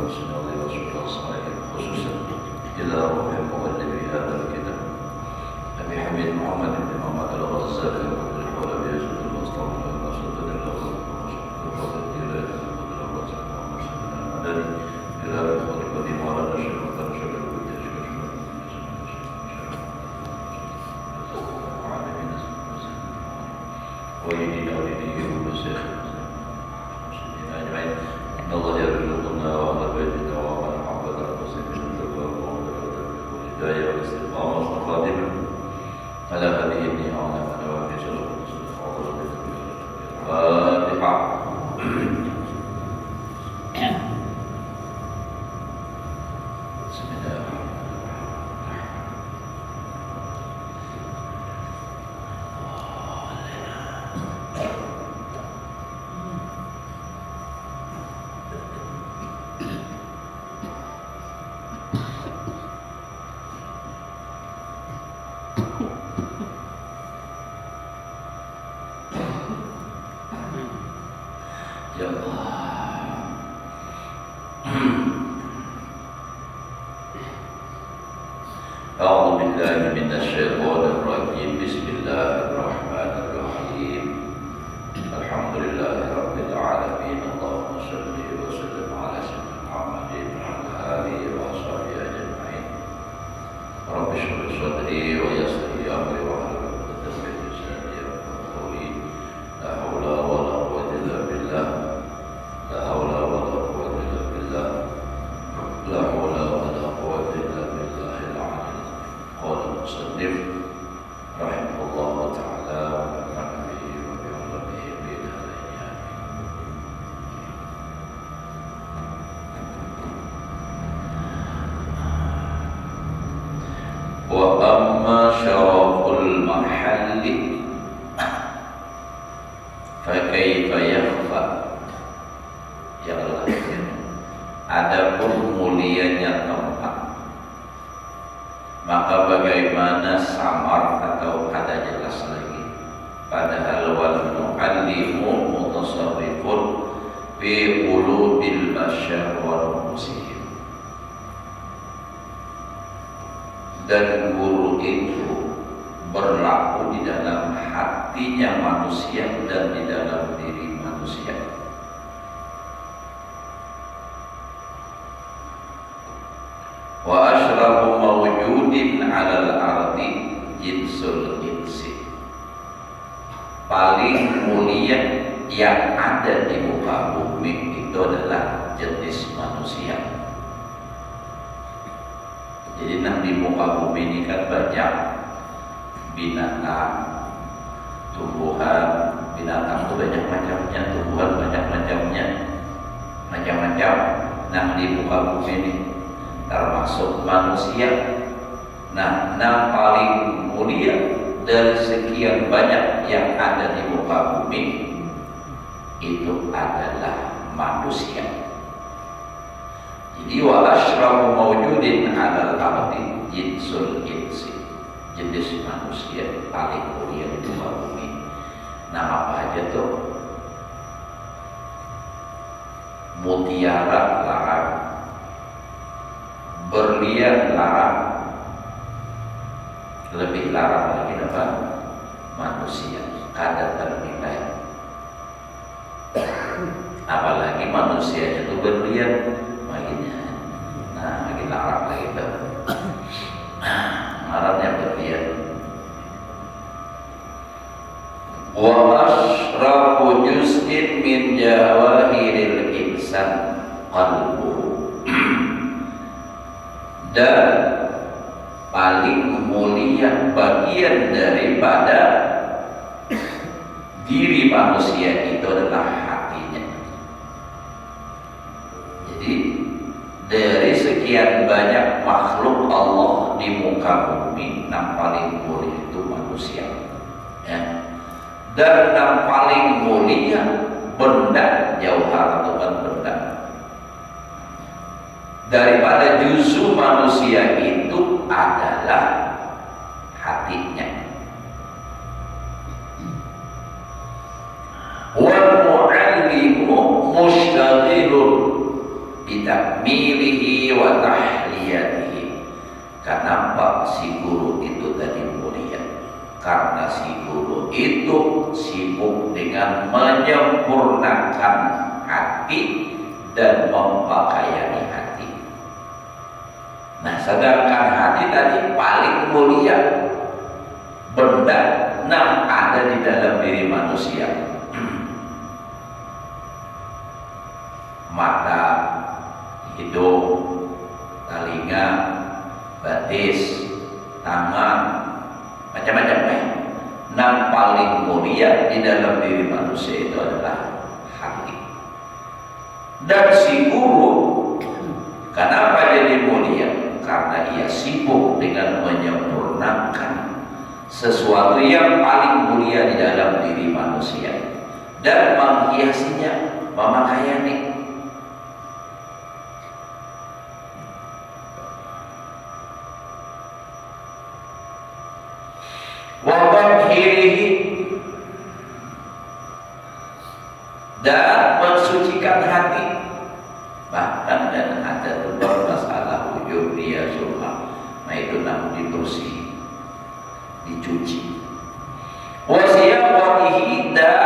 وحسن الله ورسول الصالحين خصوصا إلى روح مؤلف هذا الكتاب أبي حميد محمد بن محمد الغزالي وقال بيزيد المصطفى النصر الله وقال إلى المدني إلى الخلق القديم وعلى نشر وتنشر ويدينا ولديه ومسيخ المسلمين أجمعين إن الله يرزقنا وعلى بيتنا وعلى محبنا المسلمين الجبار والهداية والاستقامة والخاتمة على هذه النعم ونوافي سلام الفاتحة بسم الله يا الله أعوذ بالله من الشيطان الرجيم بسم الله الرحمن الرحيم الحمد لله رب العالمين اللهم صل وسلم على سيدنا محمد وعلى آله وصحبه أجمعين رب اشرح صدري ويسر لي أمري واحلل عقدة من لساني يفقهوا قولي لا حول ولا قوة إلا بالله لا حول ولا قوة إلا بالله لا حول ولا قوة إلا بالله العلي قال المصنف رحمه الله تعالى ونفعنا به وبعلمه بالهداية وأما شرف المحل فكيف يخفى ya Allah. Adapun mulianya tempat, maka bagaimana samar atau ada jelas lagi. Padahal wal muallimu mutasarrifun fi qulubil basyar wal muslim. Dan guru itu berlaku di dalam hatinya manusia dan di dalam diri manusia. Wa asyrafu mawjudin 'alal ardi jinsul insi. Paling mulia yang ada di muka bumi itu adalah jenis manusia. Jadi di muka bumi ini kan banyak binatang, tumbuhan. Binatang itu banyak macamnya, tumbuhan banyak macamnya, macam-macam. Nah di muka bumi ini termasuk manusia. Nah, yang paling mulia dari sekian banyak yang ada di muka bumi itu adalah manusia. Jadi wa asyrafu mawjudin 'alal ardi jinsul insi. Jenis manusia paling mulia di muka bumi. Nama apa aja tuh? Mutiara larang, berlian larang, lebih larang lagi apa? Manusia, kadar ternilai. Apalagi manusia itu berlian, makanya, nah lagi larang lagi tuh. Larangnya berlian. Wa asrafu juz'in min jawahiril insan qalbuhu. Dan paling mulia bagian daripada diri manusia itu adalah hatinya. Jadi dari sekian banyak makhluk Allah di muka bumi, yang paling mulia itu manusia, ya. Dan yang paling mulia benda jauhar atau benda daripada juz'u manusia itu adalah hatinya. Wal mu'allimu mushtaghilun bi bitakmilihi wa tahliyatihi. Kenapa si guru itu tadi mulia? Karena si guru itu sibuk dengan menyempurnakan hati dan mempakaiani hati. Nah, sedangkan hati tadi paling mulia benda yang ada di dalam diri manusia. Mata, hidung, telinga, batis, tangan, macam-macam ya. Yang paling mulia di dalam diri manusia itu adalah hati. Dan si guru kenapa jadi mulia? Karena ia sibuk dengan menyempurnakan sesuatu yang paling mulia di dalam diri manusia dan menghiasinya, memakaiannya. Wabahirihi, dan mensucikan hati. Bahkan dan ada tubuh masalah ujub dia surah. Nah itu nak dibersih, dicuci. Wasiyaqatihi, dan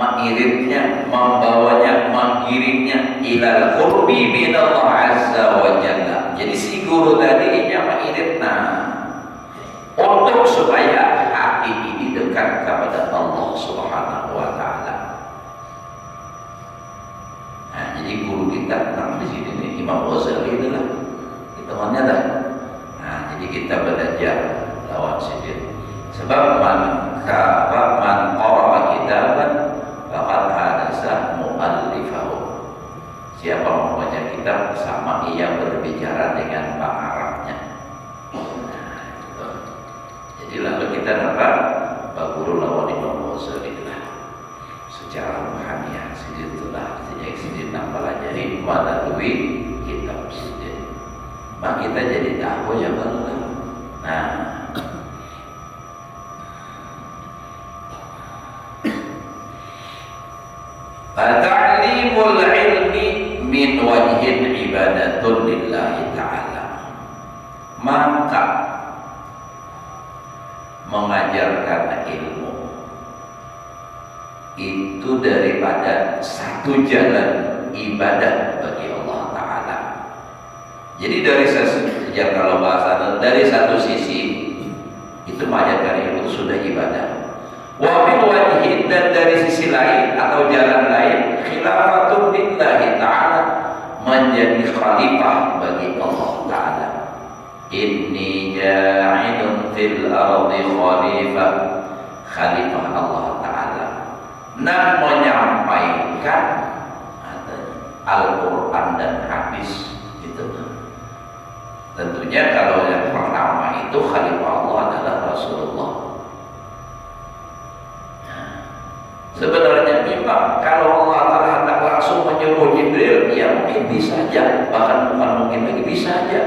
mengiritnya, membawanya, menggiringnya ilal qurbi minallah azza wa jalla. Jadi si guru tadi mengirit untuk supaya hati ini dekat kepada Allah Subhanahu wa taala. Nah, jadi guru kita di sini nih Imam Ghazali itulah. Temannya dah. Nah, jadi kita belajar lawan sidin. Sebab man qara'a kitaban faqad hadasa mu'allifahu. Siapa membaca kitab sama ia berbicara dengan pengarangnya. Jadi lalu kita dapat Pak Guru lawan Imam Ghazali lah secara rohaniah sidin itulah sejak sidin nak pelajari melalui kitab sidin. Maka kita jadi tahu ya benar. Nah, ta'limul ilmi min wajhin ibadatun lillahi ta'ala. Maka mengajarkan ilmu itu daripada satu jalan ibadah bagi Allah Ta'ala. Jadi dari sejak kalau bahasa dari satu sisi itu mengajarkan ilmu itu sudah ibadah. Wa bil wajhi, dan dari sisi lain atau jalan lain khilafatun lillahi Ta'ala, menjadi khalifah bagi Allah Ta'ala. Inni ja'idun fil ardi khalifah Allah Ta'ala, dan menyampaikan Al-Quran dan hadis itu. Tentunya kalau yang pertama itu khalifah Allah adalah Rasulullah. Sebenarnya memang kalau Allah Ta'ala hendak langsung menyuruh Jibril, ya mungkin bisa saja, bahkan bukan mungkin lagi bisa saja.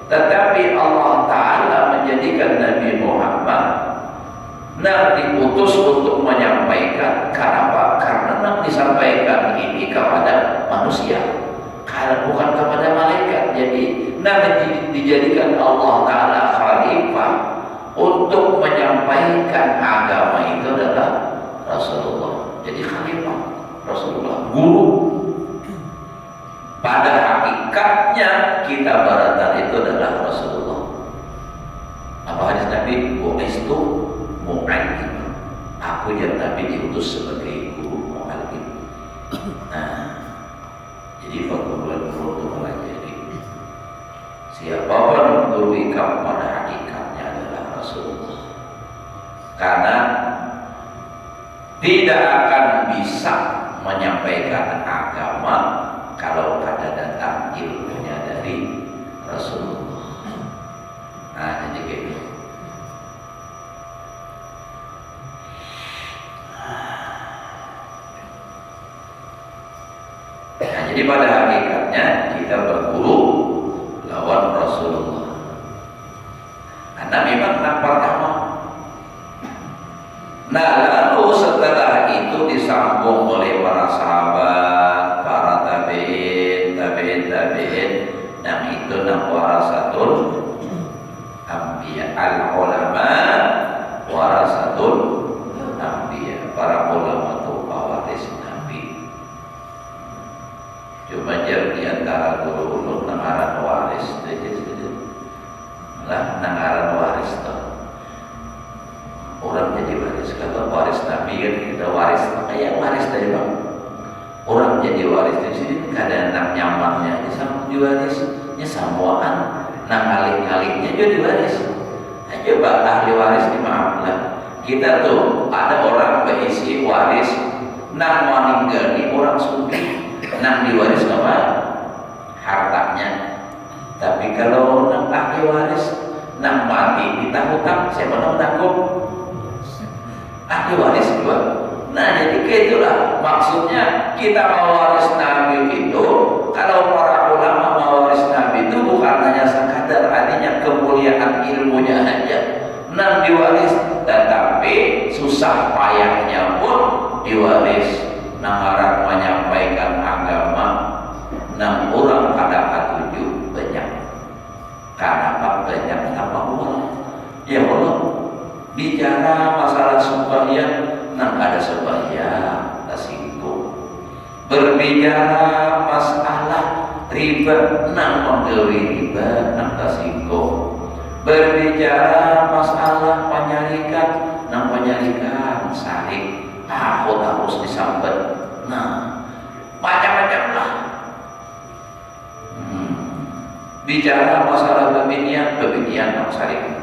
Tetapi Allah Ta'ala menjadikan Nabi Muhammad diutus untuk menyampaikan. Kenapa? Karena disampaikan ini kepada manusia, bukan kepada malaikat. Jadi dijadikan Allah Ta'ala khalifah untuk menyampaikan agama itu adalah Rasulullah. Jadi khalifah Rasulullah, guru. Pada hakikatnya kita baratan itu adalah Rasulullah. Apa hadis Nabi? Bu'istu mu'allim. Aku yang Nabi diutus sebagai guru mu'allim. Nah, jadi perkumpulan guru itu mengajari. Siapapun guru ikam pada hakikatnya adalah Rasulullah. Karena tidak akan bisa menyampaikan agama kalau ada datang ilmunya dari Rasulullah. Nah, jadi gitu. Nah, jadi pada hakikatnya kita berguru lawan Rasulullah. Karena memang yang pertama. Nah, lalu setelah itu disambung oleh para sahabat, para tabi'in, al ulama warasatul anbiya. Para ulama itu pewaris nabi. Cuma di antara guru nangaran waris lah, nangaran waris tuh orang jadi waris. Kalau waris nabi kan kita waris, kayak waris dari bang. Orang jadi waris di sini kadang anak nyamannya aja sama diwarisnya samuan, nang ngalih-ngalihnya jadi waris. Nah, coba ahli waris ini maaflah. Kita tuh ada orang berisi waris, nang meninggal nih orang sufi, nang diwaris apa? Hartanya. Tapi kalau nang ahli waris, nang mati kita hutang, siapa nang tanggung? Ahli waris juga. Nah jadi itulah maksudnya kita mau waris Nabi itu. Kalau para ulama mau waris Nabi itu bukan hanya sekadar adanya kemuliaan ilmunya aja nang diwaris, tetapi susah payahnya pun diwaris. Nang orang menyampaikan agama, nang orang kada katuju banyak. Kenapa banyak? Apa Allah? Ya Allah, bicara masalah sembahyang, nang ada sembahyang tasinggung. Berbicara masalah riba, nang menggawi riba, nang tasinggung. Berbicara masalah penyarikan, nang penyarikan sarik, aku harus disambat. Nah, macam-macam lah. Bicara masalah bebinian nang sarik.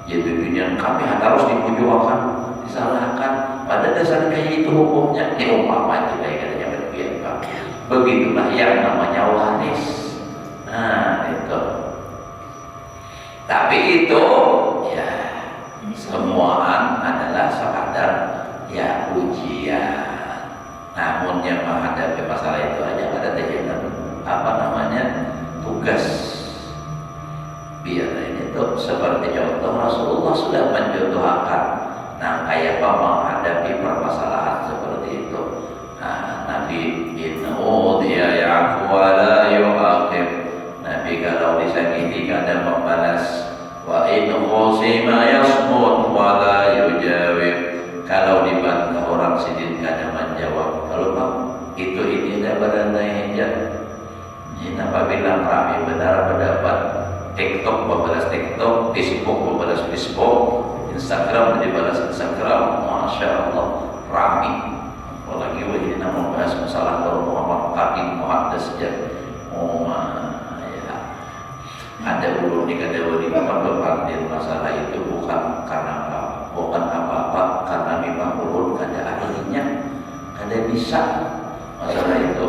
Ya bebinian kami harus dipojokkan, disalahkan. Pada dasar kayak itu hukumnya diumpama kita katanya berbiak. Begitulah yang namanya waris. Nah itu. Tapi itu ya semuaan adalah sekadar ya ujian. Namun yang menghadapi masalah itu aja ada terjadi apa namanya tugas. Biar ini tuh seperti contoh Rasulullah sudah mencontohkan. Nah, kayak apa menghadapi permasalahan seperti itu. Nah, Nabi innahu dia ya'fu wa la yu'aqib. Nabi kalau disakiti kadang membalas. Wa in khusima yasmut wa la yujawib. Kalau dibantah orang sidin kadang menjawab. Kalau bang itu ini dah berandai hijab. Ini apabila kami benar pendapat TikTok membalas TikTok, Facebook membalas Facebook, Instagram dibalas Instagram, Masya Allah rami. Apalagi ini nama bahas masalah kalau Muhammad Qadim Muhammad sejak ya ada ulun di kadawani berpandil masalah itu bukan karena apa, bukan apa-apa, karena memang ulun kada ahlinya, kada bisa masalah itu.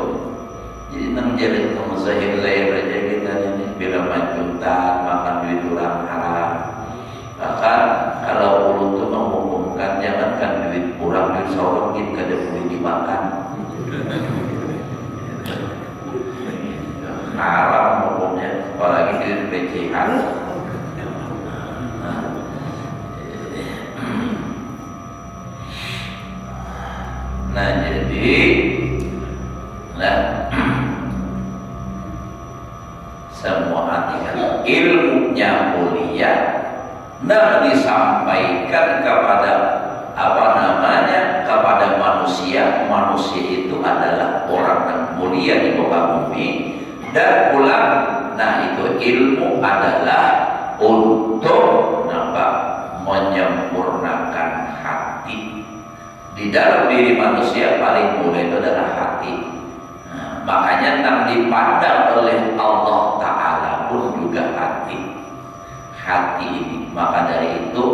Jadi nang jadi zahir-zahir aja kita ini bila manjutan makan duit orang haram. Bahkan kalau ulun itu menghukumkan jangankan duit kurang, duit seorang kita kada boleh dimakan. Haram hukumnya, apalagi duit pelecehan. Nah jadi semua artikan ilmunya mulia, nah disampaikan kepada apa namanya kepada manusia. Manusia itu adalah orang yang mulia di muka bumi dan pula nah itu ilmu adalah untuk nampak menyempurnakan hati. Di dalam diri manusia paling mulia itu adalah hati. Makanya yang dipandang oleh Allah Ta'ala pun juga hati. Hati ini. Maka dari itu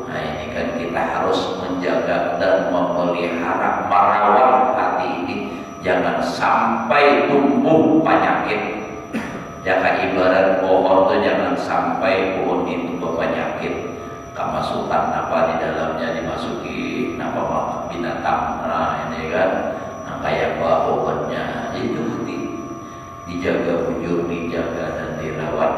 nah ini kan kita harus menjaga dan memelihara, merawat hati ini. Jangan sampai tumbuh penyakit. Jangan ibarat pohon itu jangan sampai pohon itu berpenyakit. Kemasukan apa di dalamnya dimasuki apa binatang. Nah ini kan kayak apa obatnya itu hati dijaga, bujur dijaga dan dirawat.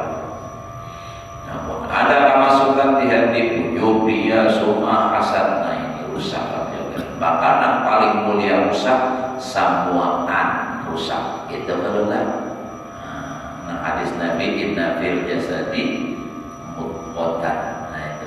Namun ada kemasukan di hati, bujur dia sumah hasad, nah ini rusak juga. Bahkan yang paling mulia rusak samuan rusak itu adalah nah hadis Nabi inna fil jasadi mudghatan. Nah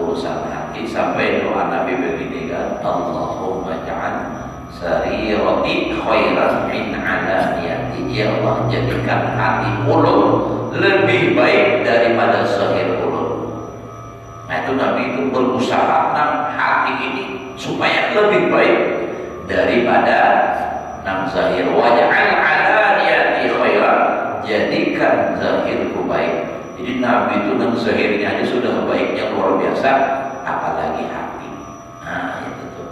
urusan hati, sampai doa Nabi begini kan, Allahumma ja'al sarirati khairan min alaniyati. Ya Allah, jadikan hati mulut lebih baik daripada zahir mulut. Nah itu Nabi itu berusaha hati ini supaya lebih baik daripada zahir. Waj'al alaniyati khairan, jadikan zahirku baik. Jadi Nabi itu zahirnya aja sudah baiknya luar biasa, apalagi hati. Nah itu tuh.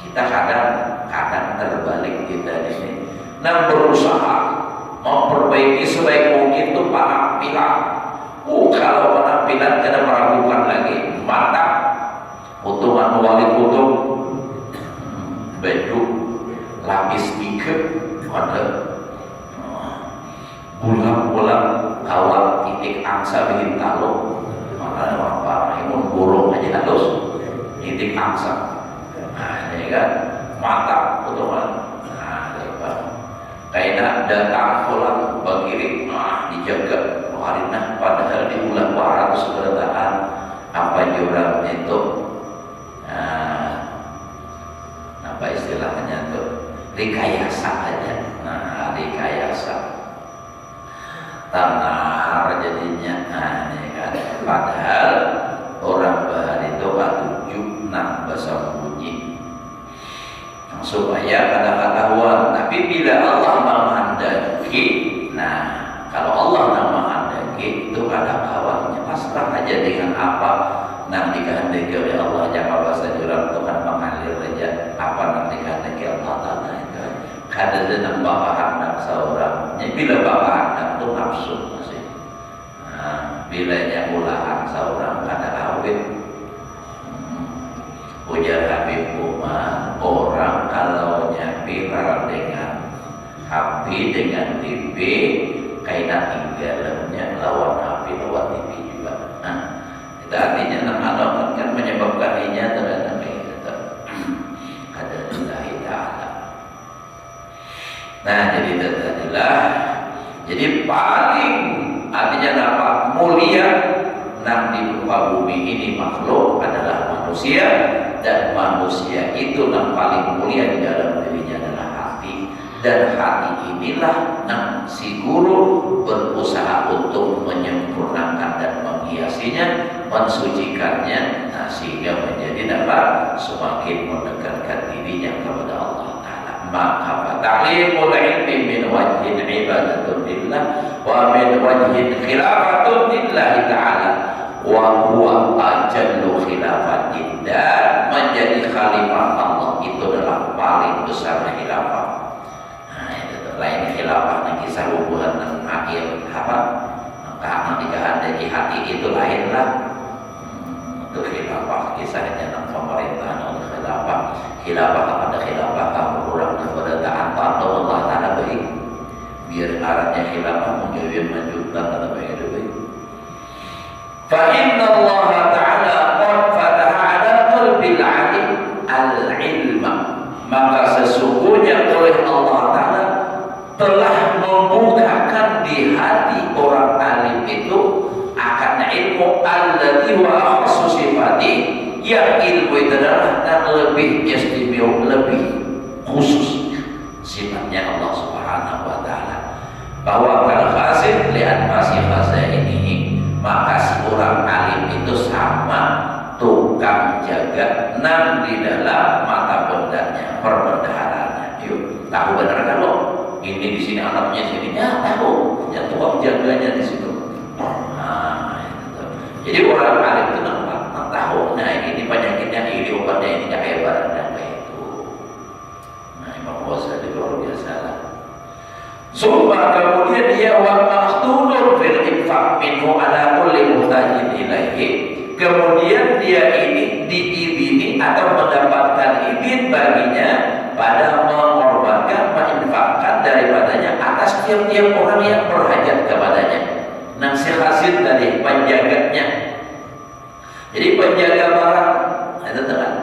Kita kadang terbalik kita di sini. Berusaha memperbaiki sebaik mungkin itu penampilan. Kalau penampilan tidak meragukan lagi, mantap. Potongan wali kutub, baju, lapis ikut, ada bulan-bulan kawat titik angsa bikin talo. Makanya orang ini borong aja halus titik angsa. Nah ini kan mantap potongan. Nah kayak datang pulang bagirik, dijaga harinah, padahal di bulan 200 berataan apa jurang itu. Apa istilahnya tuh, rekayasa aja. Nah rekayasa tanar jadinya. Ini kan padahal orang bahan itu tujuh bahasa bunyi supaya kata-katahuan. Tapi bila Allah menghendaki, kalau Allah menghendaki itu ada kawannya, pasrah aja dengan apa dikehendaki oleh Allah. Jangan bahasa jurang Tuhan mengalir aja apa dikehendaki Allah Ta'ala itu. Kada nambah hendak seorang. Bila bapak hendak itu nafsu masih. Bilanya ulahan seorang kada awet. Ujar Habib Umar, orang kalau viral dengan HP, dengan TV, kayak tinggalnya lawan HP, lawan TV juga. Itu artinya nama kan menyebabkan inya terhadap kita. Ada lillahi ta'ala. Jadi tadilah, jadi paling artinya apa? Mulia di muka bumi ini makhluk adalah manusia, dan manusia itu yang paling mulia di dalam dirinya adalah hati. Dan hati inilah si guru berusaha untuk menyempurnakan dan menghiasinya, mensucikannya, sehingga menjadi dapat semakin mendekatkan dirinya kepada Allah Ta'ala. Maka ta'limul ilmi min wajhin ibadatun lillah wa min wajhin khilafatun lillahi ta'ala wa huwa ajallu khilafatin. Dan menjadi khalifah Allah itu adalah paling besar khilafah. Itu lain khilafah kisah hubungan dengan akhir karena dikehendaki hati itu lainlah. Itu khilafah kisahnya tentang pemerintahan oleh khilafah pada khilafah kamu kurang daripada taat Allah Ta'ala baik. Biar arahnya khilafah menjadi menunjukkan pada baik. Fa inna Allah Ta'ala qad fataha ala qalbil alim al-ilma. Maka sesungguhnya oleh Allah Ta'ala telah membukakan di hati orang alim itu akan ilmu alladzi wa akhassu sifati, yang ilmu itu adalah dan lebih istimewa, lebih khusus sifatnya Allah Subhanahu wa Ta'ala. Bahwa kalau hasil lihat masih fase ini, maka si orang alim itu sama tukang jaga di dalam mata bendanya, perbendaharanya. Yuk, tahu benar kan lo? Ini di sini anaknya sininya tahu, yang tukang jaganya di situ. Jadi orang alim itu nampak tahu. Ini penyakitnya, ini obatnya, ini kayak barang dan kayak itu. Imam Ghazali luar biasa lah. Summa kemudian dia wa makhtunun fil infaq minhu ala kulli muhtajin ilaihi. Kemudian dia ini diizini atau mendapatkan izin baginya pada mengorbankan, menginfakkan daripadanya atas tiap-tiap orang yang berhajat kepadanya. Si hasil dari penjaganya. Jadi penjaga barang itu teman.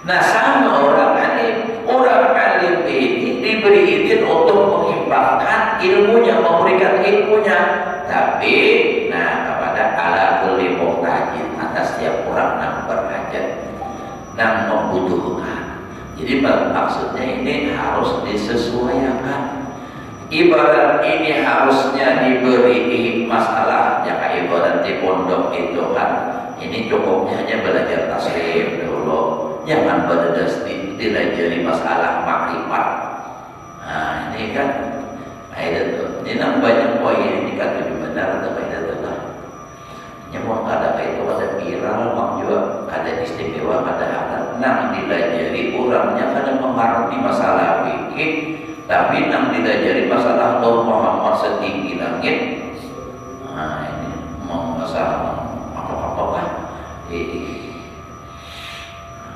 Sama orang alim ini diberi izin untuk mengimpakkan ilmunya, memberikan ilmunya. Tapi kepada ala kulli muhtajin, karena setiap orang yang berhajat yang membutuhkan. Jadi maksudnya ini harus disesuaikan. Ibarat ini harusnya diberi masalah, ya kayak ibarat di pondok itu kan, ini cukupnya hanya belajar tasbih dulu, jangan dilajari masalah makrifat. Nah ini kan, ini nang banyak poin ini kan lebih benar atau tidak benar. Nyemua kada itu ada viral, mak juga ada istimewa, ada hal nang dilajari orangnya kadang mengerti masalah fikih. Tapi nang dilajari masalah Nur Muhammad setinggi langit. Nah ini mau masalah apa-apa.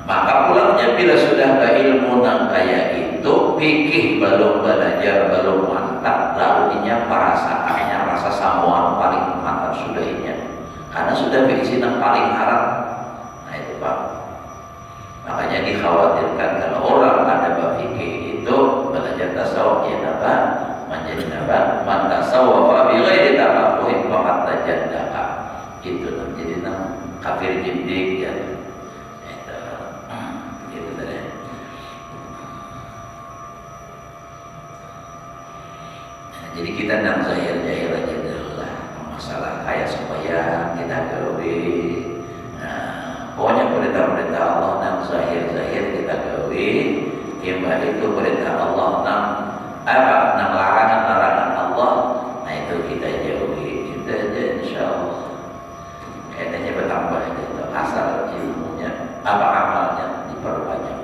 Maka pulangnya bila sudah berilmu nang kayak itu, fikih belum belajar, belum mantap, lalu inya perasaannya rasa samuan paling mantap sudah inya. Karena sudah berisi nang paling harap. Nah itu Pak. Makanya dikhawatirkan kalau orang ada berfikih itu belajar tasawuf ya napa menjadi napa man tasawwafa bi ghairi tafaqquhin faqad tajaddaka. Itu jadi kafir jindik ya. Itu tadi. Jadi kita nang zahir-zahir aja dulu lah masalah kayak supaya kita gawe. Pokoknya perintah-perintah Allah nang zahir-zahir kita gawe, imbah itu perintah Allah nang larangan-larangan Allah, nah itu kita jauhi. Itu aja insyaallah. Kayaknya bertambah gitu, asal ilmunya, amalnya diperbanyak.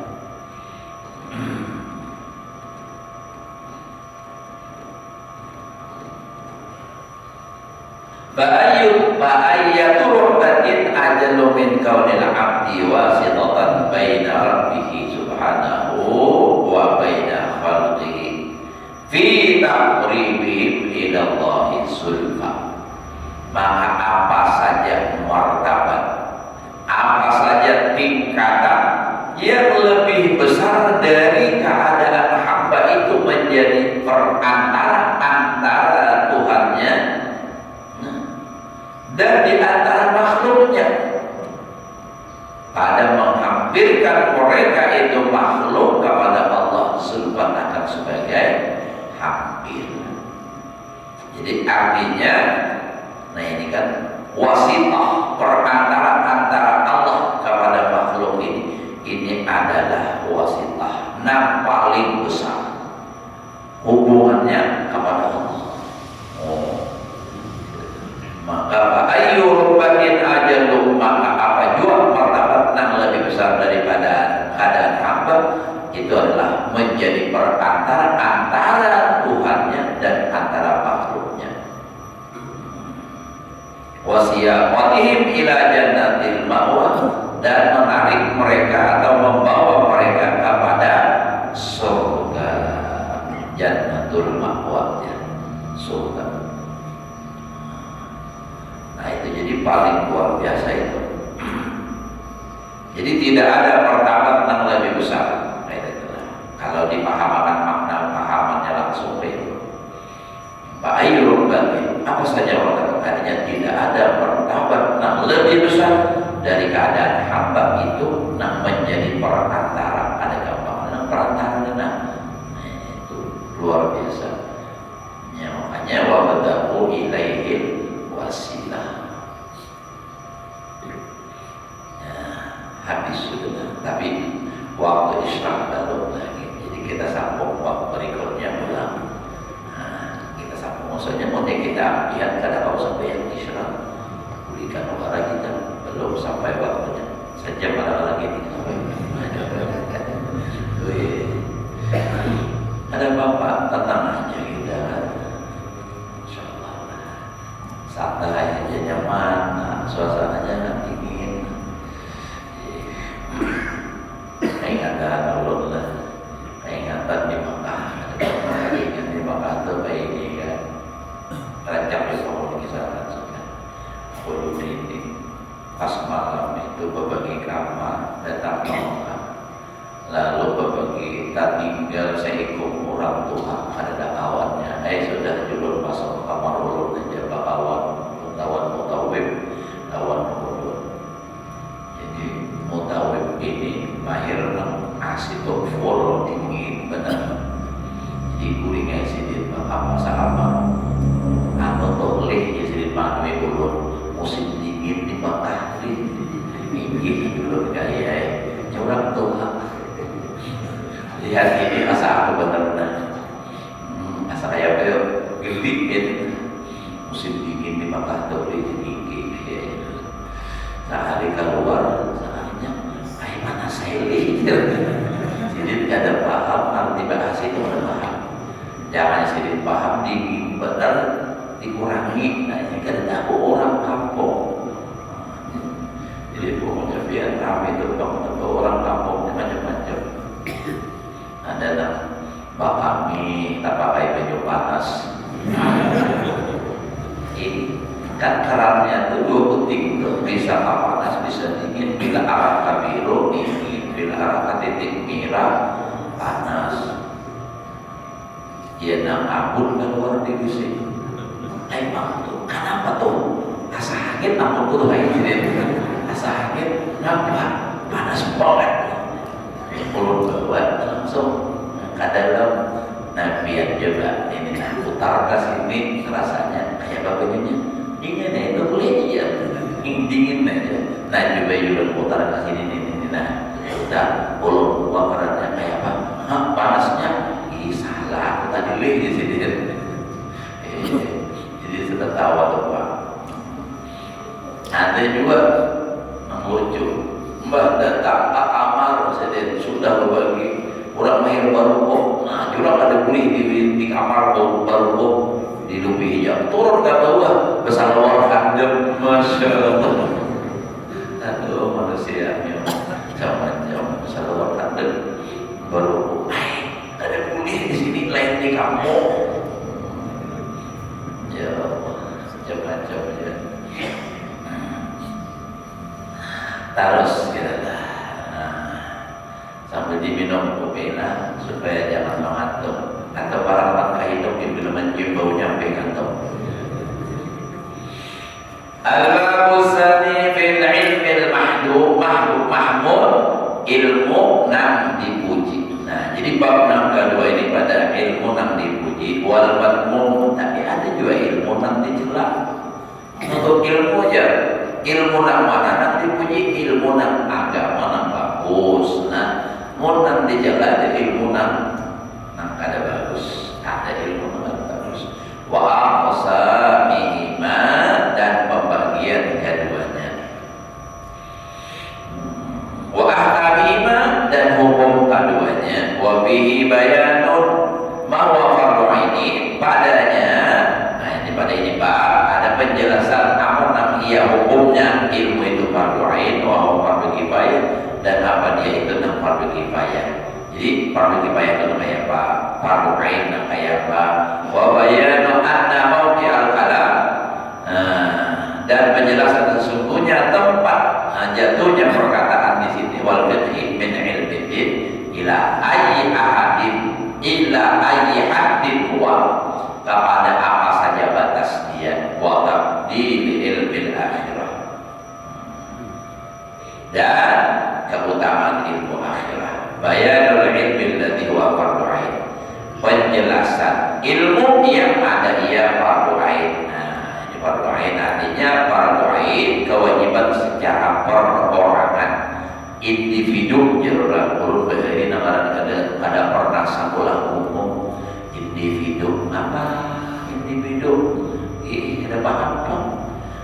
Fa'ayyatu ruhbatin ajalu min kaunil abdi wasitatan baina rabbih subhanahu wa baina khalqihi fi taqribihim ila Allahi sulfa. Maka apa saja martabat, apa saja tingkatan yang lebih besar dari keadaan hamba itu menjadi perantara antara Tuhannya dan di antara makhluknya, pada menghampirkan mereka itu makhluk kepada Allah subhanahu sebagai hampir. Jadi artinya, nah ini kan wasitah, perantara antara Allah kepada makhluk ini adalah wasitah yang paling besar hubungannya kepada Allah. Maka ayu rubatin ajalu, maka apa juga martabat yang lebih besar daripada keadaan hamba itu adalah menjadi perantara antara Tuhannya dan antara makhluknya. Wasiyaqatihim ila jannatil ma'wa, dan menarik mereka atau membawa mereka kepada surga, jannatul ma'wa, surga. Nah itu jadi paling luar biasa itu. Jadi tidak ada martabat yang lebih besar. Nah, itulah. Kalau dipahamakan makna pahamannya langsung itu. Fa'ayyur batin, apa saja martabat, artinya tidak ada martabat yang lebih besar dari keadaan hamba itu yang menjadi perantara. Ada gambaran perantara nah itu luar biasa. Ya, makanya wa badahu ilaihil wasilah. Ya, habis sudah, tapi waktu isyraq belum lagi. Jadi kita sambung waktu berikutnya ulang. Nah, kita sambung, maksudnya mau kita lihat kada kau sampai yang isyraq. Pulihkan olahraga kita belum sampai waktunya. Sejam ada lagi nih. Ada bapak tenang aja kita. Santai aja, nyaman, suasananya dingin. Ingatan ulun lah, ingatan di Makkah, ingat di Makkah tuh kayak ini kan, rancang di pohon kisaran sudah. Aku ini pas malam itu berbagi kamar, datang Makkah, lalu berbagi tak tinggal seikut orang tua, ada kawannya. Sudah julur masuk kamar ulun aja bakawan. Lawan mutawib, lawan ulun. mutawib ini mahir asito full dingin benar. Jadi kuringnya sidin bakal masalah atau toleh ya sidin panwe ulun musim dingin di Mekah ini dulu kayak curang tuh. Lihat ini asa aku benar-benar asa kayak gelit musim dingin di Mekah toleh dingin ya. Sehari keluar seharinya kayak mana saya lihat. Sidin gak ada paham arti bahasa itu ada paham. Jangan sidin paham dingin benar dikurangi. Nah ini kan ada orang kampung. Jadi pokoknya biar ramai itu bang orang kampung macam-macam. Ada nak bakami tak pakai baju panas. Ini kan kerannya tuh dua penting tuh, bisa panas bisa dingin. Bila arah kabiru dingin, bila arah titik merah panas. Ya nang ampun keluar di sini. Emang tuh kenapa tuh? Asa angin ampun tuh kayak gini. Asa angin kenapa? Panas banget. Pulau keluar langsung ke dalam. Nah biar juga ini nah putar ke sini rasanya kayak begini. Dingin itu boleh ya, dingin aja. Nah juga putar ke sini ini. Nah udah pulau keluar kerannya kayak apa? Hah, panasnya? Salah, tadi lih di sini. Jadi sudah tahu atau apa? Ada juga lucu. Mbak datang ke kamar, saya sudah berbagi. Orang mahir baru kok. Nah, jurang ada kulit di kamar baru kok di lebih hijau. Turun ke bawah, besar luar hadap, masya Allah. Aduh manusia, sama besar luar hadap baru kok. Ada kulit di sini lain di kamu. Ya macam-macam ya. Terus kita sambil diminum kopi supaya jangan mengantuk. Atau para langkah hidup yang belum mencium bau nyampe kantung. Al-Babusani fil ilmil mahmud ilmu nang dipuji. Nah, jadi bab nang kedua ini pada ilmu nang dipuji wal madmum, tapi ada juga ilmu nang dicela. Untuk ilmu aja, ilmu nang mana nang dipuji, ilmu nang agama nang bagus. Nah, mau nang dicela ada ilmu nang kada bagus, ada ilmu nang bagus. Wa aqsamihima dan pembagian keduanya. Wa ahkamihima dan hukum keduanya. Wa bihi bayanun ma huwa fardhu aini, padanya. Nah, ini pada ini Pak ada penjelasan apa namanya hukumnya ilmu itu fardhu ain wa huwa fardhu kifayah dan apa dia itu nam fardhu kifayah. Jadi fardhu kifayah itu kayak apa? Fardhu ain kayak apa? Wa bayanu anna mawqi'al kalam. Dan penjelasan sesungguhnya tempat jatuhnya perkataan di sini wal fiqhi min ilmi din ila ayyi haddin huwa, kepada apa saja batas dia wa tabdil ilmi akhirah, dan keutamaan ilmu akhirah. Bayanul ilmi alladhi huwa fardhu ain, penjelasan ilmu yang ada ia fardhu ain. Fardhu ain artinya fardhu ain kewajiban secara perorangan, individu jarang urut bahari namaran kada pernah sakulah umum. Individu apa? Individu ada paham dong.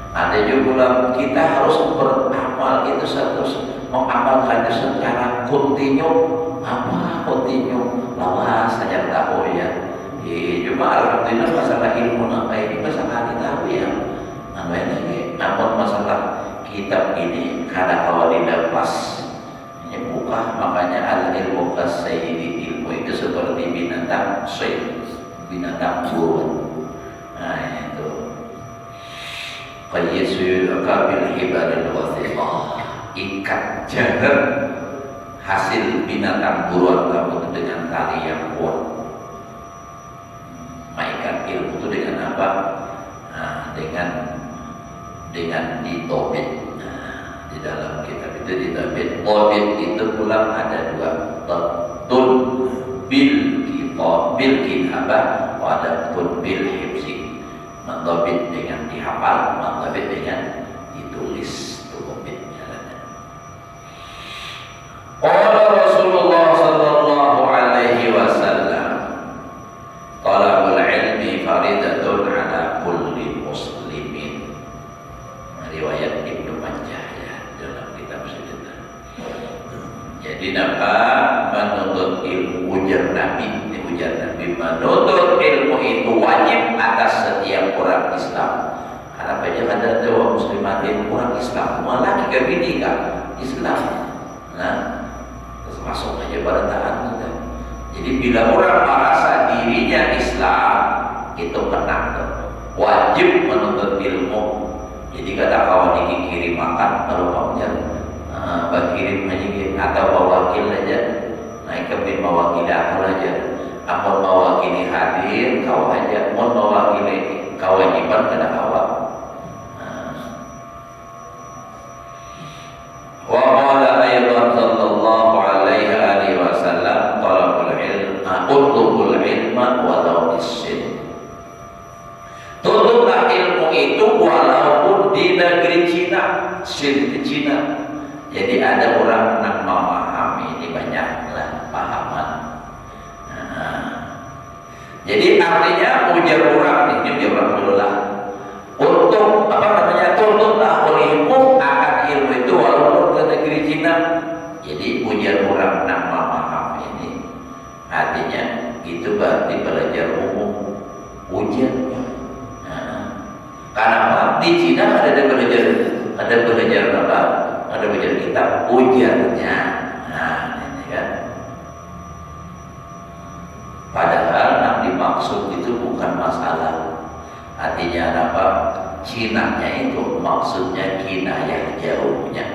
Ada juga kita harus beramal itu satu mengamalkan secara kontinu. Apa kontinu? Lawas saja tahu ya. Cuma alhamdulillah masalah ilmu nangka ini masalah kita tahu ya. Namun masalah kitab ini kada awal dilepas. Ini buka, makanya al ilmu kasayyidi, ilmu itu seperti binatang sayd, binatang buruan. Nah itu qayyisul akabil hibalil wathiqah, ikat jahat hasil binatang buruan kamu dengan tali yang kuat. Maikat ilmu itu dengan apa? Nah, dengan ditobit. di dalam kitab itu ditabit tabit itu pulang ada dua, tabtun bil kitabah wa adabtun bil hifzi. Mentabit dengan dihafal, mentabit dengan ditulis. Itu tabitnya. Qala Rasulullah sallallahu alaihi wasallam, talabul ilmi faridatun ala kulli muslimin. Riwayat Ibnu Majah ya dalam kitab sejarah. Jadi menuntut ilmu, ujar Nabi menuntut ilmu itu wajib atas setiap orang Islam. Karena banyak ada orang muslimatin orang Islam, malah kita bini kan Islam. Nah, terus masuk aja pada taat sudah. Jadi bila orang merasa dirinya Islam, itu kena tuh. Wajib menuntut ilmu. Jadi kadang kawan ini kirim makan kalau pamer, bakirim aja atau mewakil aja, naik ke bin mewakili aku aja. Amun mewakili hadir kau aja, amun mewakili kewajiban kena awak. Wa qala aydan sallallahu alaihi wasallam talabul ilma utlubul ilma walau bisin. Tuntutlah ilmu itu walaupun di negeri Cina, di Cina. Jadi ada orang nak memahami ini banyaklah pahaman. Jadi artinya ujar orang ini ujar orang dulu lah. Untuk tuntutlah ilmu akan ilmu itu walaupun ke negeri Cina. Jadi ujar orang nak memahami ini artinya itu berarti belajar umum ujar. Karena di Cina ada belajar apa? Ada belajar kitab ujarnya. Nah, ini kan. Padahal yang dimaksud itu bukan masalah. Artinya apa? Cinanya itu maksudnya kinayah jauhnya.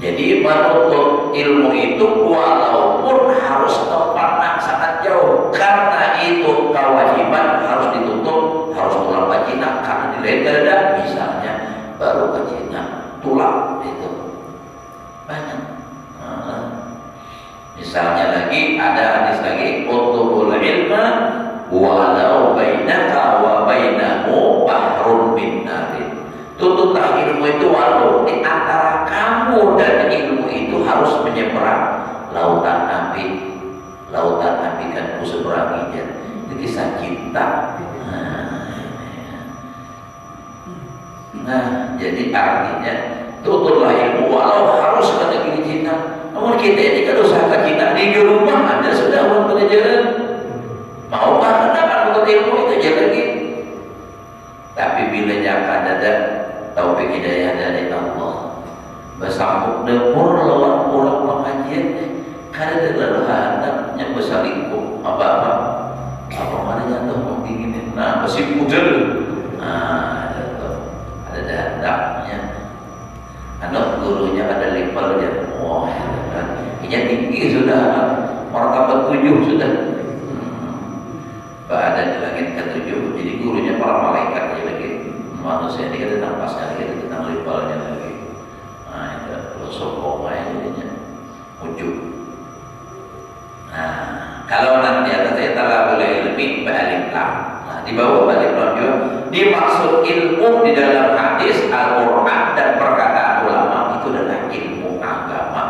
Jadi menuntut ilmu itu walaupun harus tempat sangat jauh, karena itu kewajiban harus dituntut, harus pulang ke Cina karena di lain ada misalnya baru ke Cina tulang itu banyak. Misalnya lagi ada hadis lagi utlubul ilma walau bainaka wa bainahu bahrun min narin. Tuntutlah ilmu itu walaupun di antara kamu dan ilmu itu harus menyeberang lautan api. Lautan api kan kuseberanginya. Itu kisah cinta. Nah, jadi artinya tuntutlah ilmu walau harus ke negeri Cina. Namun kita ini kan usaha ke Cina di rumah ada sudah uang pelajaran. Mau kenapa menuntut ilmu itu aja lagi. Tapi bila jangan ada taufik hidayah dari Allah, bersambung dapur lawan pulang pengajian, kada ada lahan yang bersalingkuh apa mana jatuh menginginin, nah masih pudel, nah ada datangnya, anak gurunya ada levelnya, wah, ini tinggi sudah, martabat 7 sudah, ada di langit ke-7, jadi gurunya para malaikat aja lagi. Manusia ini kita nampaskan kita tentang levelnya lagi. Nah itu kalau sombong aja jadinya ujung. Nah kalau nanti ada saya talabul ilmi ba'alif lam. Nah di bawah ba'alif lam juga dimaksud ilmu di dalam hadis Al-Quran dan perkataan ulama itu adalah ilmu agama.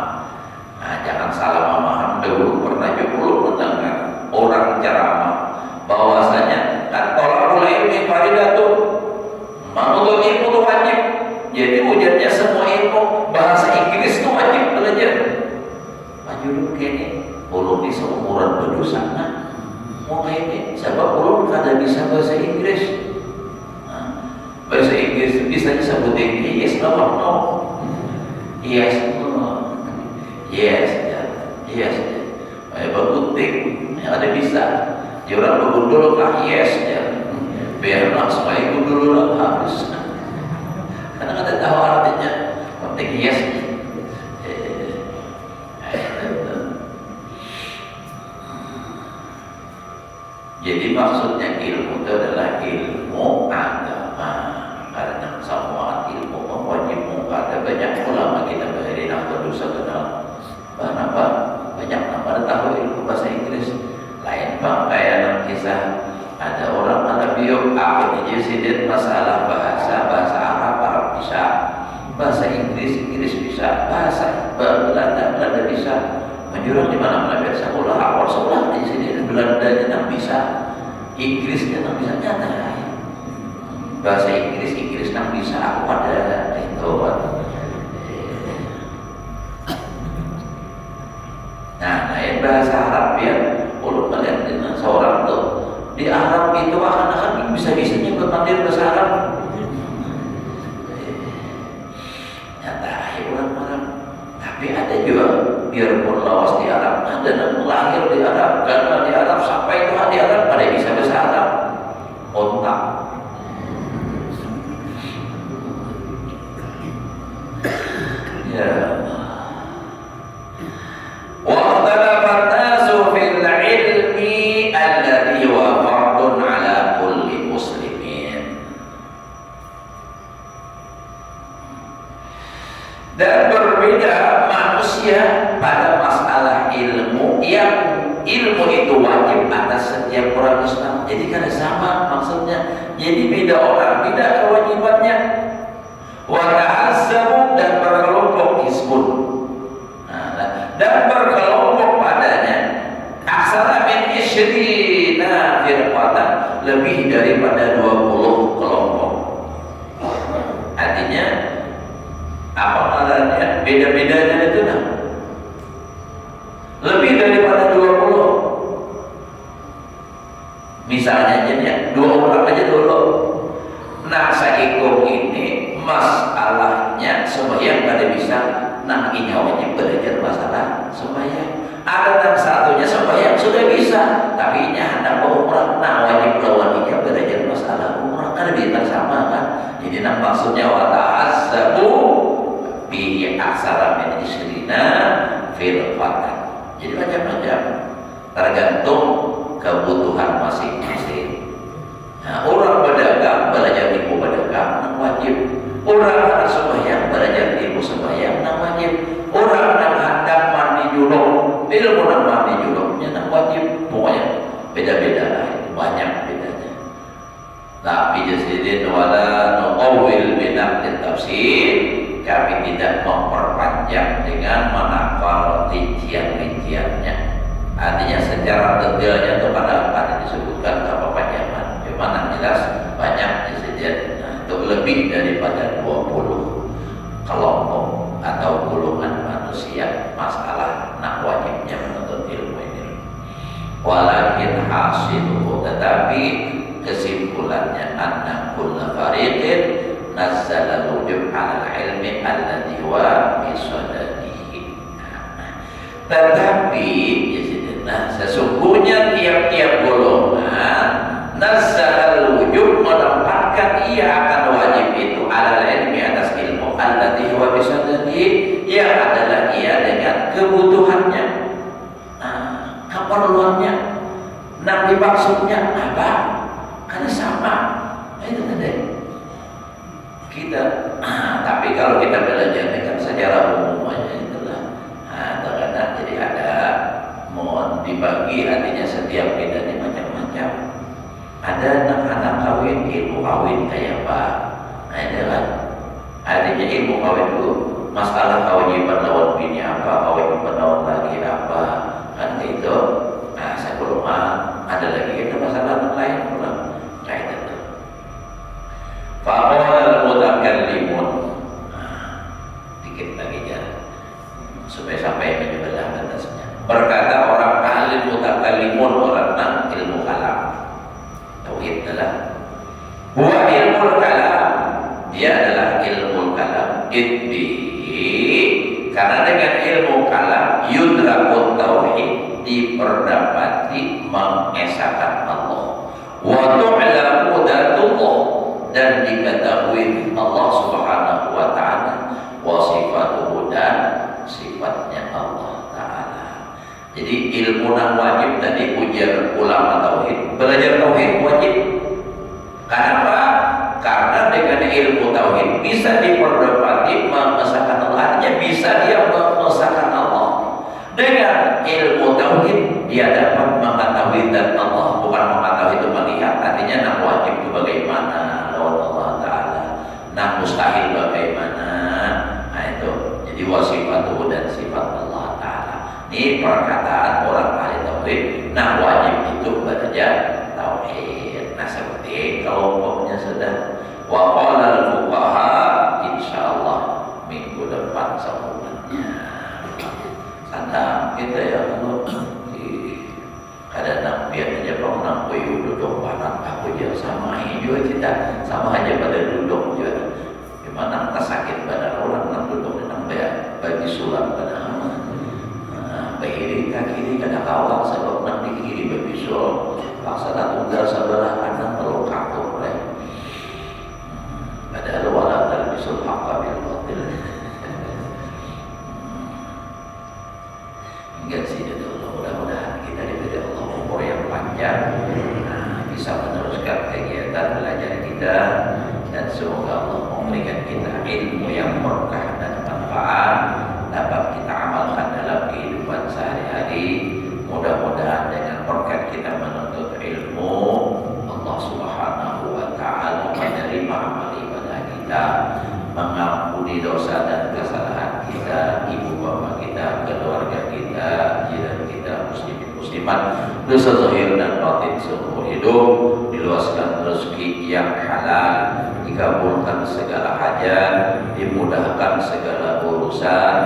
Nah jangan salah memaham. Dulu pernah juga mendengar orang ceramah bahwasanya kan talabul ilmi faridatun, menuntut ilmu itu wajib. Jadi ujarnya semua ilmu bahasa Inggris itu wajib belajar. Maju dulu kayaknya belum bisa umuran berdosa nah. Mau kayaknya sebab belum kada bisa bahasa Inggris. Nah, bahasa Inggris bisa disebut yes no yes no yes yes bagutik ada bisa. Dia orang begundul kah yes ya. Biarlah supaya gundul harus. Karena kada tahu artinya. Penting yes. Jadi maksudnya ilmu itu adalah ilmu agama. Karena semua ilmu wajib ada banyak ulama Menjurang di mana-mana biar sekolah awal sekolah di sini Belandanya nggak bisa, Inggrisnya nggak bisa nyata. Bahasa Inggris nggak bisa aku ada itu. Nah, lain bahasa Arab ya. Kalau kalian dengan seorang tuh di Arab itu akan bisa-bisanya berpandai bahasa Arab. Nyata orang-orang. Tapi ada juga biarpun lawas di Arab, ada yang lahir di Arab, karena di Arab sampai itu di Arab pada bisa bahasa Arab. Otak. Ya. Dan berbeda manusia pada masalah ilmu, yang ilmu itu wajib atas setiap orang Islam. Jadi kan sama maksudnya. Jadi beda orang, beda kewajibannya. Wa ta'azzabu, dan berkelompok hizbun. Dan berkelompok padanya aksara min isyrina firqatan, lebih daripada 20 kelompok. Artinya apa namanya, beda-bedanya itu nah lebih daripada 20. Misalnya aja 2 orang aja dulu. Nah saikum ini masalahnya sembahyang kada bisa, nah ini wajib belajar masalah sembahyang. Ada yang satunya sembahyang sudah bisa, tapi ini hendak umrah, nah wajib lawan ini belajar masalah umrah, kada bisa sama kan. Jadi nah maksudnya wa ta'azzabu bihi aksara min isyrina firqatan. Jadi macam-macam, tergantung kebutuhan masing-masing. Nah, orang berdagang belajar ilmu berdagang wajib. Orang hendak sembahyang belajar ilmu sembahyang wajib. Orang yang hendak mandi junub ilmu mandi junubnya wajib. Pokoknya beda-beda lah, banyak bedanya. Tapi jadi wala nuqawwil binaqd tafsir, kami tidak memperpanjang dengan menakal rincian-rinciannya. Artinya secara detailnya itu pada disebutkan apa panjangan. Cuma yang jelas banyak disediakan. Nah, itu lebih daripada 20 kelompok atau golongan manusia masalah nak wajibnya menuntut ilmu ini. Walakin hasiluhu, tetapi kesimpulannya anna kulla fariqin nazzala wujub ala ilmi alladhi wa bisadadihi. Tetapi nah sesungguhnya tiap-tiap golongan nazzala wujub menempatkan ia akan wajib itu ala ilmi atas ilmu alladhi wa bisadadihi, yang adalah ia dengan kebutuhannya, keperluannya, nah dimaksudnya apa? Karena sama, itu tadi kita. Tapi kalau kita belajar dengan secara umum aja itulah. Terkadang jadi ada mohon dibagi, artinya setiap bedanya macam-macam. Ada anak-anak kawin, ilmu kawin kayak apa? Nah itu kan. Artinya ilmu kawin itu masalah kewajiban lawan bini apa, kewajiban lawan lagi apa, kan itu. Nah saya belum ada lagi kita masalah lain pulang. Kayak itu. Faqala al-mutakallimun. Dikit lagi ya, supaya sampai menyebelah batasnya. Berkata orang ahli mutakallimun, orang yang ilmu kalam. Tauhid adalah huwa ilmu kalam, dia adalah ilmu kalam. Karena dengan ilmu kalam yudrakut tauhid, diperdapati mengesahkan Allah. Wa tu'lamu datullah, dan diketahui Allah Subhanahu wa ta'ala, wa sifatuhu, dan sifatnya Allah ta'ala. Jadi ilmu yang wajib tadi ujar ulama tauhid, belajar tauhid wajib. Kenapa? Karena dengan ilmu tauhid bisa diperdapati mengesahkan Allah, artinya bisa dia mengesahkan Allah. Dengan ilmu tauhid dia dapat mengetahui zat Allah, bukan mengetahui itu melihat. Artinya nak wajib itu bagaimana lawan Allah Ta'ala, nak mustahil bagaimana. Nah itu jadi wasifatuhu, dan sifat Allah Ta'ala Ini perkataan orang ahli tauhid. Nah, wajib itu belajar tauhid. Nah, seperti kalau umpamanya sudah wa qala al-fuqaha, insyaallah minggu depan sambungannya. Sana kita ya kalau di kadang biar aja bang nak koyo duduk panas aku juga sama juga kita sama aja pada duduk juga. Gimana tak sakit badan orang nak duduk nang bagi sulam pada kiri kaki kadang kawal sebab nak di kiri bagi sulam laksana tunggal sebelah kanan perlu kaku oleh ada wala talbisul haqqa bil batil. Hingga sini dulu, mudah-mudahan kita diberi Allah umur yang panjang, bisa meneruskan kegiatan belajar kita, dan semoga Allah memberikan kita ilmu yang berkah dan manfaat dapat kita amalkan dalam kehidupan sehari-hari. Mudah-mudahan dengan berkat kita menuntut ilmu, Allah Subhanahu wa Ta'ala menerima amal ibadah kita, mengampuni dosa dan kesalahan kita, ibu bapak kita, keluarga kita, jiran kita, muslimin muslimat, dosa zahir dan batin seumur hidup, diluaskan rezeki yang halal, dikabulkan segala hajat, dimudahkan segala urusan,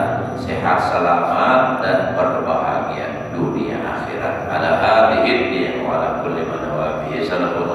sehat selamat dan berbahagia dunia akhirat. Ala hadhihi wa ala kulli man huwa bihi salafun